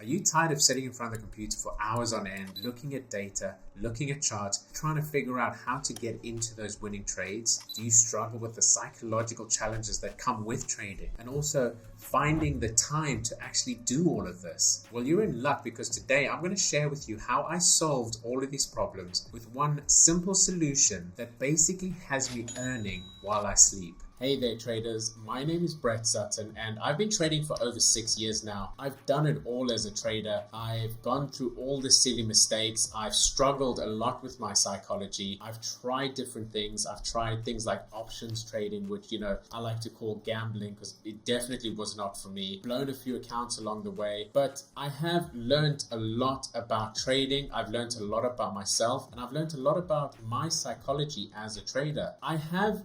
Are you tired of sitting in front of the computer for hours on end, looking at data, looking at charts, trying to figure out how to get into those winning trades? Do you struggle with the psychological challenges that come with trading and also finding the time to actually do all of this? Well, you're in luck, because today I'm going to share with you how I solved all of these problems with one simple solution that basically has me earning while I sleep. Hey there traders, my name is Brett Sutton and I've been trading for over 6 years now. I've done it all as a trader. I've gone through all the silly mistakes. I've struggled a lot with my psychology. I've tried different things. I've tried things like options trading, which, I like to call gambling because it definitely was not for me. Blown a few accounts along the way, but I have learned a lot about trading. I've learned a lot about myself, and I've learned a lot about my psychology as a trader. I have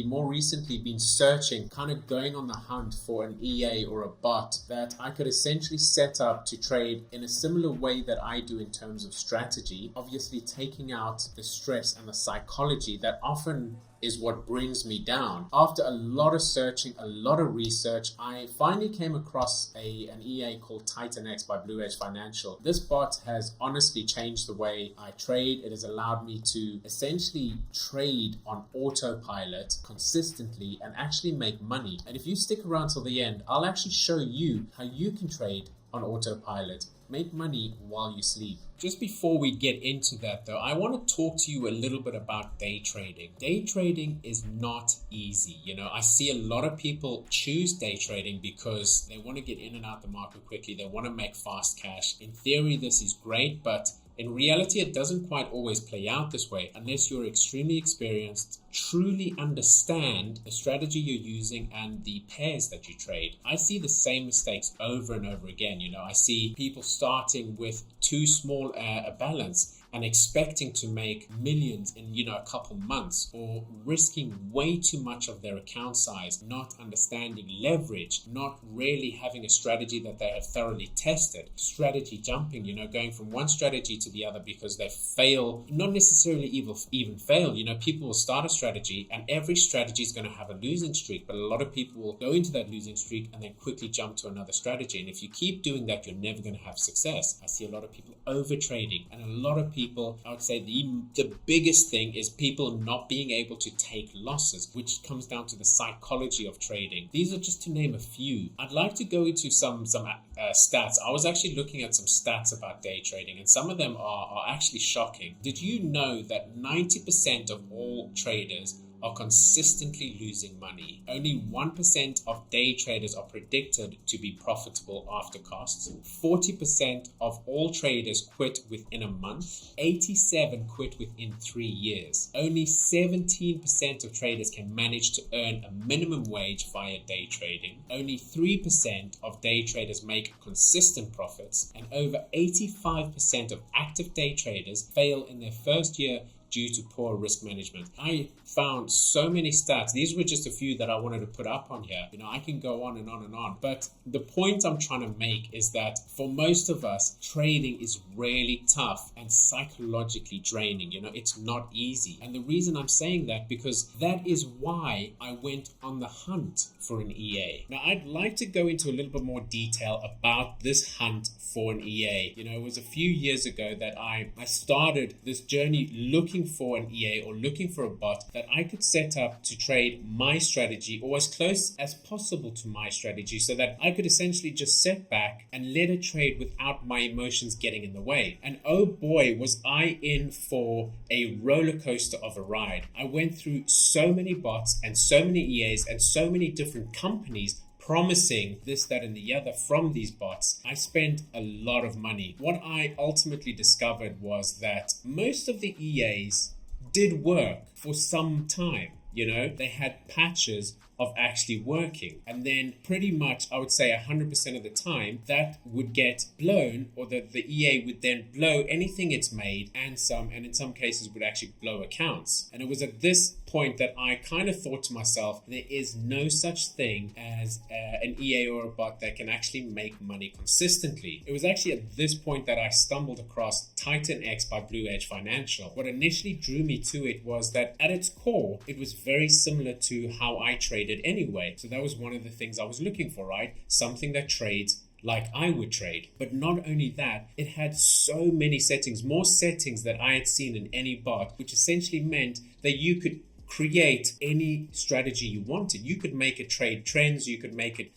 more recently been searching, kind of going on the hunt for an EA or a bot that I could essentially set up to trade in a similar way that I do in terms of strategy, obviously taking out the stress and the psychology that often is what brings me down. After a lot of searching, a lot of research, I finally came across an EA called Titan X by Blue Edge Financial. This bot has honestly changed the way I trade. It has allowed me to essentially trade on autopilot consistently and actually make money. And if you stick around till the end, I'll actually show you how you can trade on autopilot. Make money while you sleep. Just before we get into that though, I want to talk to you a little bit about day trading. Day trading is not easy. I see a lot of people choose day trading because they want to get in and out the market quickly. They want to make fast cash. In theory, this is great, but in reality, it doesn't quite always play out this way unless you're extremely experienced, truly understand the strategy you're using and the pairs that you trade. I see the same mistakes over and over again. I see people starting with too small a balance and expecting to make millions in a couple months, or risking way too much of their account size, not understanding leverage, not really having a strategy that they have thoroughly tested, strategy jumping, going from one strategy to the other because they fail, not necessarily even fail. People will start a strategy and every strategy is going to have a losing streak, but a lot of people will go into that losing streak and then quickly jump to another strategy. And if you keep doing that, you're never going to have success. I see a lot of people over trading, and a lot of people, I would say the biggest thing is people not being able to take losses, which comes down to the psychology of trading. These are just to name a few. I'd like to go into some stats. I was actually looking at some stats about day trading, and some of them are actually shocking. Did you know that 90% of all traders are consistently losing money? Only 1% of day traders are predicted to be profitable after costs. 40% of all traders quit within a month. 87 quit within 3 years. Only 17% of traders can manage to earn a minimum wage via day trading. Only 3% of day traders make consistent profits, and over 85% of active day traders fail in their first year due to poor risk management. I found so many stats. These were just a few that I wanted to put up on here. I can go on and on and on. But the point I'm trying to make is that for most of us, trading is really tough and psychologically draining. It's not easy. And the reason I'm saying that, because that is why I went on the hunt for an EA. Now, I'd like to go into a little bit more detail about this hunt for an EA. It was a few years ago that I started this journey looking for an EA or looking for a bot that I could set up to trade my strategy, or as close as possible to my strategy, so that I could essentially just sit back and let it trade without my emotions getting in the way. And oh boy, was I in for a roller coaster of a ride. I went through so many bots and so many EAs and so many different companies promising this, that, and the other from these bots. I spent a lot of money. What I ultimately discovered was that most of the EAs did work for some time. They had patches of actually working. And then pretty much, I would say 100% of the time, that would get blown, or the EA would then blow anything it's made and in some cases would actually blow accounts. And it was at this point that I kind of thought to myself, there is no such thing as an EA or a bot that can actually make money consistently. It was actually at this point that I stumbled across Titan X by Blue Edge Financial. What initially drew me to it was that at its core, it was very similar to how I traded anyway. So that was one of the things I was looking for, right? Something that trades like I would trade. But not only that, it had so many settings, more settings that I had seen in any bot, which essentially meant that you could create any strategy you wanted. You could make it trade trends, you could make it,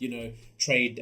trade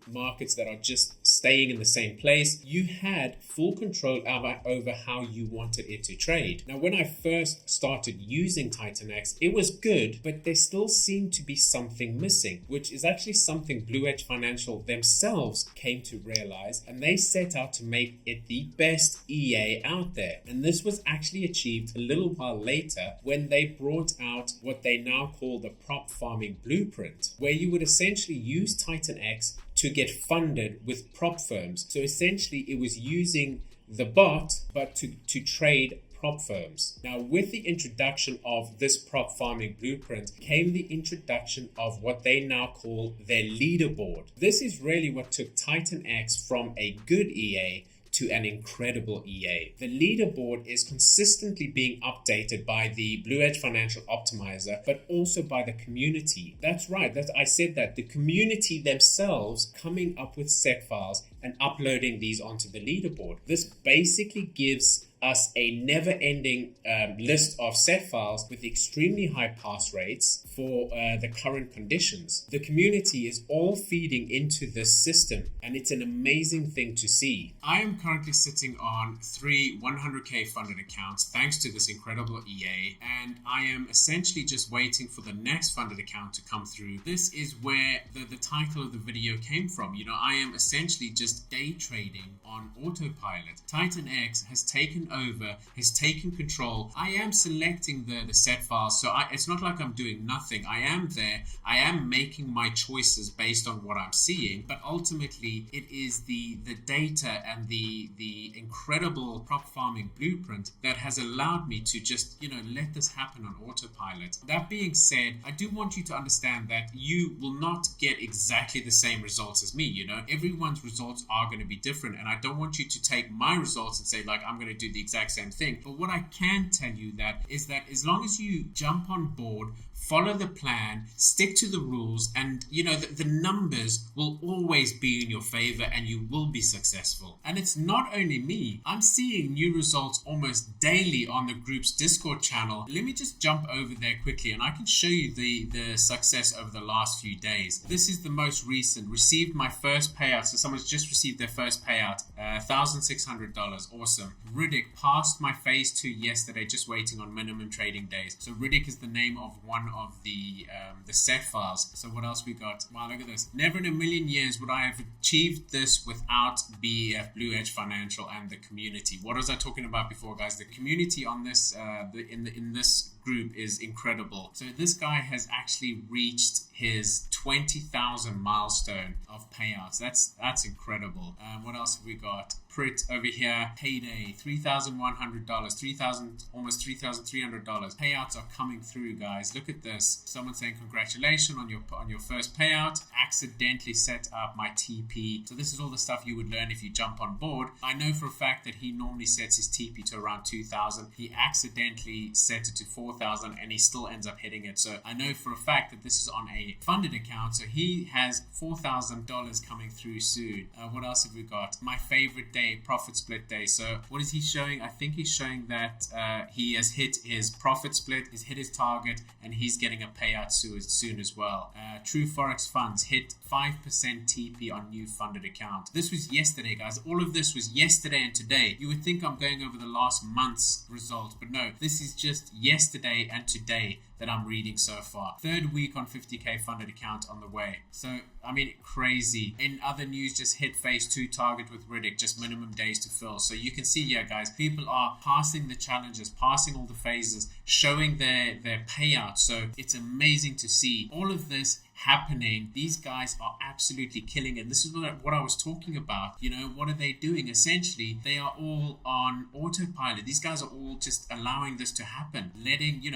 markets that are just staying in the same place. You had full control over how you wanted it to trade. Now, when I first started using Titan X, it was good, but there still seemed to be something missing, which is actually something Blue Edge Financial themselves came to realize, and they set out to make it the best EA out there. And this was actually achieved a little while later when they brought out what they now call the prop farming blueprint, where you would essentially use Titan X to get funded with prop firms. So essentially it was using the bot, but to trade prop firms. Now, with the introduction of this prop farming blueprint came the introduction of what they now call their leaderboard. This is really what took Titan X from a good EA to an incredible EA. The leaderboard is consistently being updated by the Blue Edge Financial Optimizer, but also by the community. That's right, I said that. The community themselves coming up with set files and uploading these onto the leaderboard. This basically gives us a never-ending list of set files with extremely high pass rates for the current conditions. The community is all feeding into this system, and it's an amazing thing to see. I am currently sitting on 3 100k funded accounts thanks to this incredible EA, and I am essentially just waiting for the next funded account to come through. This is where the title of the video came from. I am essentially just day trading on autopilot. Titan X has taken over, has taken control. I am selecting the set files, so it's not like I'm doing nothing. I am there. I am making my choices based on what I'm seeing, but ultimately it is the data and the incredible prop farming blueprint that has allowed me to just let this happen on autopilot. That being said, I do want you to understand that you will not get exactly the same results as me. Everyone's results are going to be different, and I don't want you to take my results and say I'm going to do the exact same thing. But what I can tell you is that as long as you jump on board, follow the plan, stick to the rules, and the numbers will always be in your favor and you will be successful. And it's not only me. I'm seeing new results almost daily on the group's Discord channel. Let me just jump over there quickly and I can show you the success over the last few days. This is the most recent. Received my first payout. So someone's just received their first payout. $1,600. Awesome. Riddick passed my phase 2 yesterday, just waiting on minimum trading days. So Riddick is the name of one of the set files. So what else we got? Wow, look at this. Never in a million years would I have achieved this without BEF, Blue Edge Financial, and the community. What was I talking about before, guys? The community on this in this group is incredible. So this guy has actually reached his 20,000 milestone of payouts. That's incredible. What else have we got? Prit over here, payday, $3,100, almost $3,300. Payouts are coming through, guys. Look at this. Someone saying congratulations on your first payout. Accidentally set up my TP. So this is all the stuff you would learn if you jump on board. I know for a fact that he normally sets his TP to around 2,000. He accidentally set it to 4,000 and he still ends up hitting it. So I know for a fact that this is on a funded account. So he has $4,000 coming through soon. What else have we got? My favorite day, profit split day. So what is he showing? I think he's showing that he has hit his profit split, he's hit his target, and he's getting a payout soon as well. True Forex Funds hit 5% TP on new funded account. This was yesterday, guys. All of this was yesterday and today. You would think I'm going over the last month's results, but no, this is just yesterday and today that I'm reading so far. Third week on 50k funded account on the way. So, I mean, crazy. In other news, just hit phase 2 target with Riddick, just minimum days to fill. So you can see here, guys, people are passing the challenges, passing all the phases, showing their payouts. So it's amazing to see all of this happening. These guys are absolutely killing it. This is what I was talking about. What are they doing? Essentially, they are all on autopilot. These guys are all just allowing this to happen,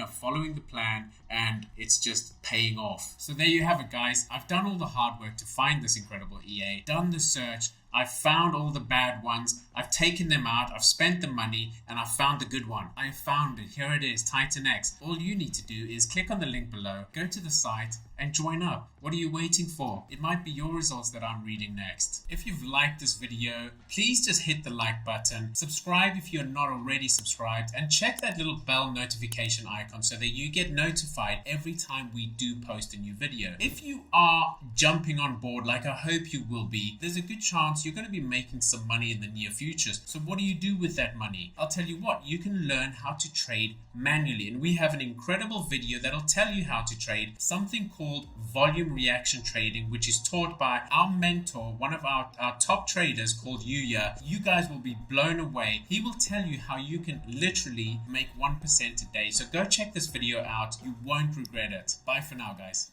following the plan, and it's just paying off. So there you have it, guys. I've done all the hard work to find this incredible EA, done the search. I've found all the bad ones, I've taken them out, I've spent the money, and I've found the good one. I found it. Here it is, Titan X. All you need to do is click on the link below, go to the site, and join up. What are you waiting for? It might be your results that I'm reading next. If you've liked this video, please just hit the like button, subscribe if you're not already subscribed, and check that little bell notification icon so that you get notified every time we do post a new video. If you are jumping on board, like I hope you will be, there's a good chance you're going to be making some money in the near future. So what do you do with that money? I'll tell you what, you can learn how to trade manually, and we have an incredible video that'll tell you how to trade something called volume reaction trading, which is taught by our mentor, one of our top traders called Yuya. You guys will be blown away. He will tell you how you can literally make 1% a day. So go check this video out. You won't regret it. Bye for now, guys.